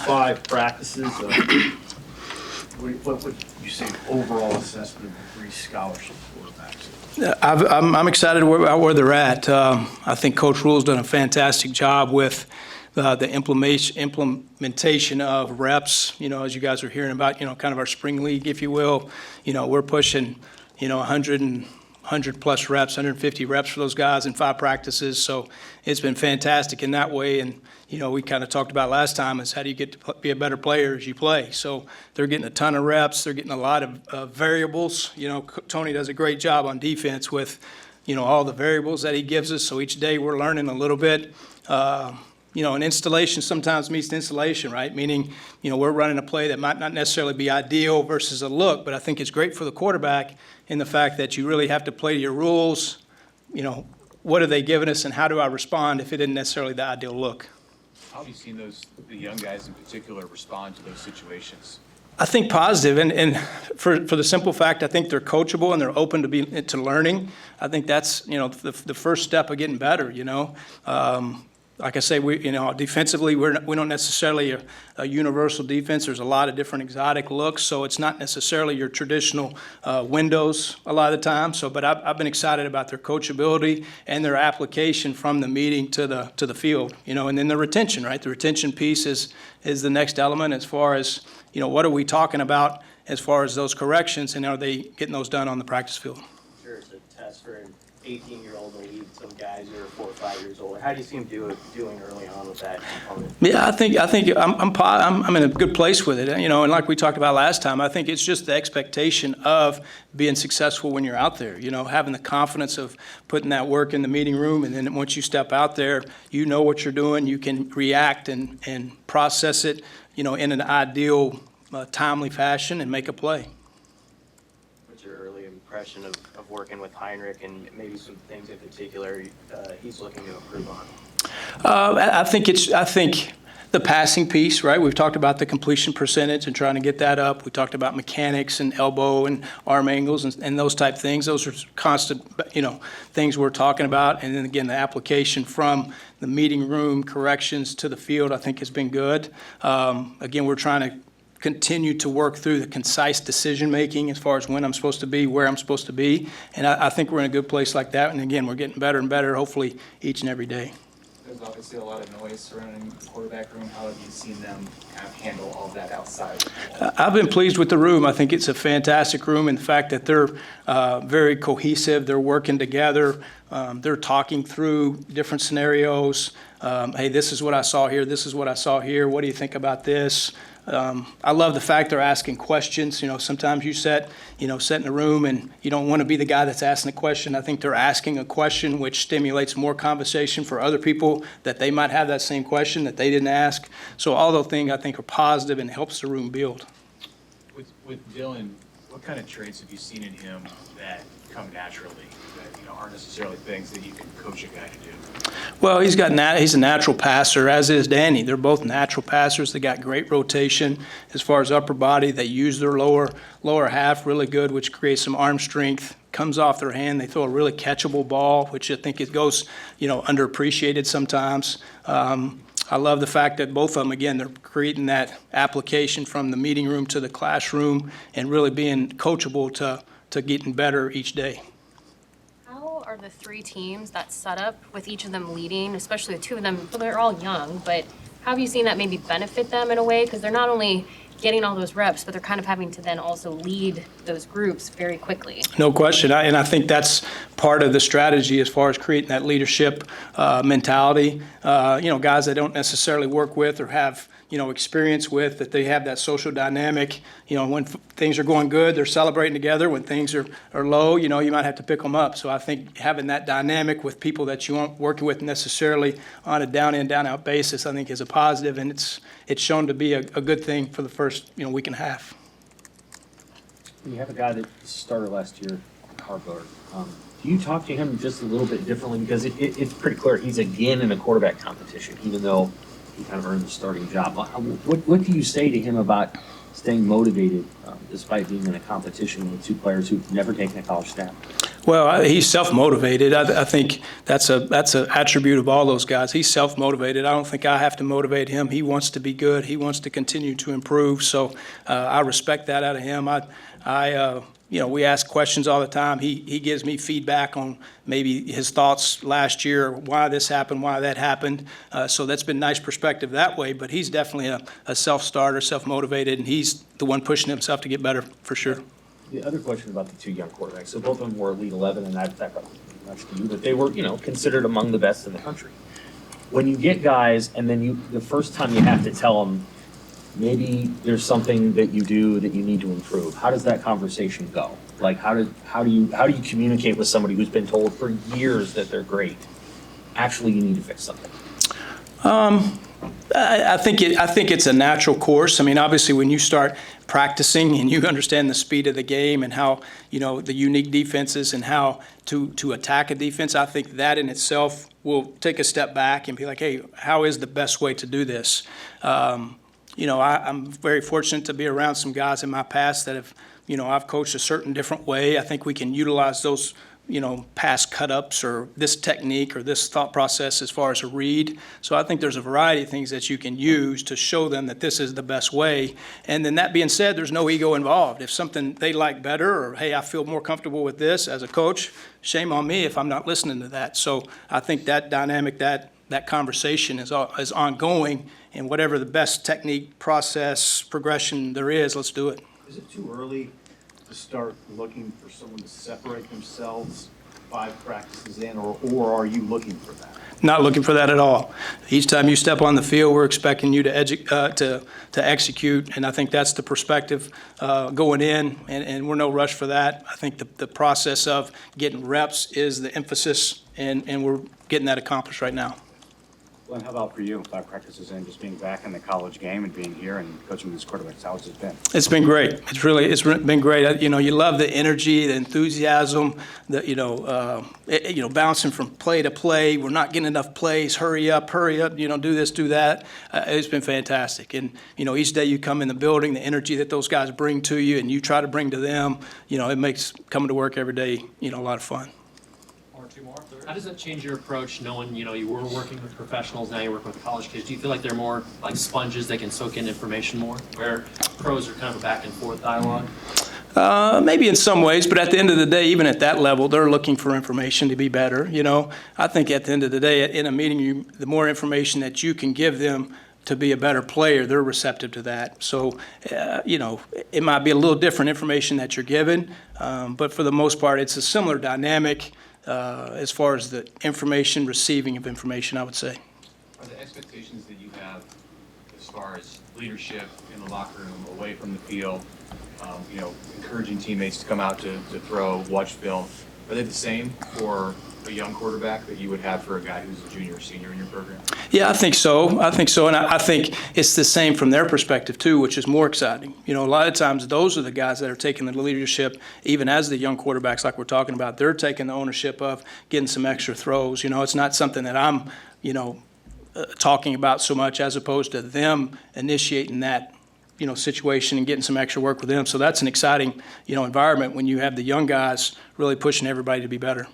5 practices. What would you say overall assessment of the 3 scholarship quarterbacks? I'm excited about where they're at. I think Coach Rule's done a fantastic job with the implementation of reps. You know, as you guys are hearing about, you know, kind of our spring league, if you will. You know, we're pushing, you know, 100 plus reps, 150 reps for those guys in 5 practices. So it's been fantastic in that way. And, you know, we kind of talked about last time is how do you get to be a better player as you play. So they're getting a ton of reps. They're getting a lot of variables. You know, Tony does a great job on defense with, you know, all the variables that he gives us. So each day we're learning a little bit. You know, an installation sometimes meets installation, right? Meaning, you know, we're running a play that might not necessarily be ideal versus a look, but I think it's great for the quarterback in the fact that you really have to play to your rules. You know, what are they giving us and how do I respond if it isn't necessarily the ideal look? How have you seen the young guys in particular respond to those situations? I think positive, and for the simple fact, I think they're coachable and they're open to learning. I think that's, you know, the first step of getting better, you know. Like I say, you know, defensively, we don't necessarily a universal defense. There's a lot of different exotic looks, so it's not necessarily your traditional windows a lot of the time. So, but I've been excited about their coachability and their application from the meeting to the field. You know, and then the retention, right? The retention piece is the next element as far as, you know, what are we talking about as far as those corrections, and are they getting those done on the practice field? Sure, it's a test for an 18-year-old to lead some guys who are 4 or 5 years old. How do you see him doing early on with that component? Yeah, I think I'm in a good place with it. You know, and like we talked about last time, I think it's just the expectation of being successful when you're out there. You know, having the confidence of putting that work in the meeting room, and then once you step out there, you know what you're doing. You can react and process it, you know, in an ideal, timely fashion and make a play. What's your early impression of working with Heinrich and maybe some things in particular he's looking to improve on? I think the passing piece, right? We've talked about the completion percentage and trying to get that up. We talked about mechanics and elbow and arm angles and those type things. Those are constant, you know, things we're talking about. And then again, the application from the meeting room corrections to the field, I think has been good. Again, we're trying to continue to work through the concise decision-making as far as when I'm supposed to be, where I'm supposed to be. And I think we're in a good place like that. And again, we're getting better and better, hopefully, each and every day. There's obviously a lot of noise surrounding the quarterback room. How have you seen them kind of handle all of that outside? I've been pleased with the room. I think it's a fantastic room, and the fact that they're very cohesive. They're working together. They're talking through different scenarios. Hey, this is what I saw here. This is what I saw here. What do you think about this? I love the fact they're asking questions. You know, sometimes you sit in a room and you don't want to be the guy that's asking the question. I think they're asking a question which stimulates more conversation for other people that they might have that same question that they didn't ask. So all those things I think are positive and helps the room build. With Dylan, what kind of traits have you seen in him that come naturally, that, you know, aren't necessarily things that you can coach a guy to do? Well, he's a natural passer, as is Danny. They're both natural passers. They got great rotation as far as upper body. They use their lower half really good, which creates some arm strength. Comes off their hand. They throw a really catchable ball, which I think it goes, you know, underappreciated sometimes. I love the fact that both of them, again, they're creating that application from the meeting room to the classroom and really being coachable to getting better each day. Are the 3 teams that set up with each of them leading, especially the 2 of them, well, they're all young, but how have you seen that maybe benefit them in a way? Because they're not only getting all those reps, but they're kind of having to then also lead those groups very quickly. No question, and I think that's part of the strategy as far as creating that leadership mentality. You know, guys that don't necessarily work with or have, you know, experience with, that they have that social dynamic. You know, when things are going good, they're celebrating together. When things are low, you know, you might have to pick them up. So I think having that dynamic with people that you aren't working with necessarily on a down-in, down-out basis, I think is a positive, and it's shown to be a good thing for the first, you know, week and a half. You have a guy that started last year, Hurrdat. Do you talk to him just a little bit differently? Because it's pretty clear he's again in a quarterback competition, even though he kind of earned the starting job. What do you say to him about staying motivated despite being in a competition with two players who've never taken a college snap? Well, he's self-motivated. I think that's an attribute of all those guys. He's self-motivated. I don't think I have to motivate him. He wants to be good. He wants to continue to improve. So I respect that out of him. We ask questions all the time. He gives me feedback on maybe his thoughts last year, why this happened, why that happened. So that's been nice perspective that way. But he's definitely a self-starter, self-motivated, and he's the one pushing himself to get better for sure. The other question about the two young quarterbacks, so both of them were Elite 11, and that's to you, but they were, considered among the best in the country. When you get guys, and then the first time you have to tell them, maybe there's something that you do that you need to improve. How does that conversation go? Like, how do you communicate with somebody who's been told for years that they're great? Actually, you need to fix something. I think it's a natural course. I mean, obviously, when you start practicing and you understand the speed of the game and how the unique defenses and how to attack a defense, I think that in itself will take a step back and be like, hey, how is the best way to do this? I'm very fortunate to be around some guys in my past that have, I've coached a certain different way. I think we can utilize those, past cut-ups or this technique or this thought process as far as a read. So I think there's a variety of things that you can use to show them that this is the best way. And then that being said, there's no ego involved. If something they like better or, hey, I feel more comfortable with this as a coach, shame on me if I'm not listening to that. So I think that dynamic, that conversation is ongoing, and whatever the best technique, process, progression there is, let's do it. Is it too early to start looking for someone to separate themselves 5 practices in, or are you looking for that? Not looking for that at all. Each time you step on the field, we're expecting you to execute, and I think that's the perspective going in, and we're no rush for that. I think the process of getting reps is the emphasis, and we're getting that accomplished right now. Glenn, how about for you, 5 practices in, just being back in the college game and being here and coaching these quarterbacks? How has it been? It's been great. It's been great. You love the energy, the enthusiasm, bouncing from play to play. We're not getting enough plays. Hurry up, do this, do that. It's been fantastic. And, each day you come in the building, the energy that those guys bring to you and you try to bring to them, it makes coming to work every day, a lot of fun. How does that change your approach knowing, you were working with professionals, now you're working with college kids? Do you feel like they're more like sponges, they can soak in information more, where pros are kind of a back and forth dialogue? Maybe in some ways, but at the end of the day, even at that level, they're looking for information to be better. I think at the end of the day, in a meeting, the more information that you can give them to be a better player, they're receptive to that. So, it might be a little different information that you're given, but for the most part, it's a similar dynamic. As far as the receiving of information, I would say. Are the expectations that you have as far as leadership in the locker room, away from the field, encouraging teammates to come out to throw, watch film, are they the same for a young quarterback that you would have for a guy who's a junior or senior in your program? Yeah, I think so. And I think it's the same from their perspective, too, which is more exciting. A lot of times those are the guys that are taking the leadership, even as the young quarterbacks like we're talking about. They're taking the ownership of getting some extra throws. It's not something that I'm, talking about so much as opposed to them initiating that, situation and getting some extra work with them. So that's an exciting, environment when you have the young guys really pushing everybody to be better.